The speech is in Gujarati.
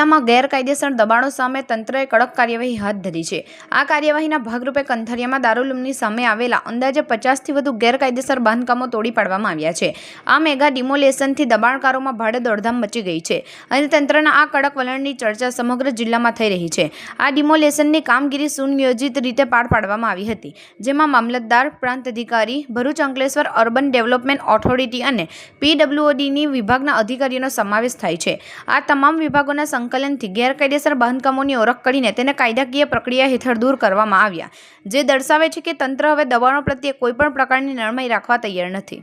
જિલ્લામાં ગેરકાયદેસર દબાણો સામે તંત્રએ કડક કાર્યવાહી હાથ ધરી છે। આ કાર્યવાહીના ભાગરૂપે કંથારિયામાં દારૂલૂમની સામે આવેલા અંદાજે 50થી વધુ ગેરકાયદેસર બાંધકામો તોડી પાડવામાં આવ્યા છે। આ મેગા ડિમોલેશનથી દબાણકારોમાં ભારે દોડધામ મચી ગઈ છે અને તંત્રના આ કડક વલણની ચર્ચા સમગ્ર જિલ્લામાં થઈ રહી છે। આ ડિમોલેશનની કામગીરી સુનિયોજિત રીતે પાર પાડવામાં આવી હતી, જેમાં મામલતદાર, પ્રાંત અધિકારી, Bharuch Ankleshwar urban development authority અને PWODની વિભાગના અધિકારીઓનો સમાવેશ થાય છે। આ તમામ વિભાગોના સંકલનથી ગેરકાયદેસર બાંધકામોની ઓળખ કરીને તેને કાયદાકીય પ્રક્રિયા હેઠળ દૂર કરવામાં આવ્યા, જે દર્શાવે છે કે તંત્ર હવે દબાણો પ્રત્યે કોઈપણ પ્રકારની નરમાઈ રાખવા તૈયાર નથી।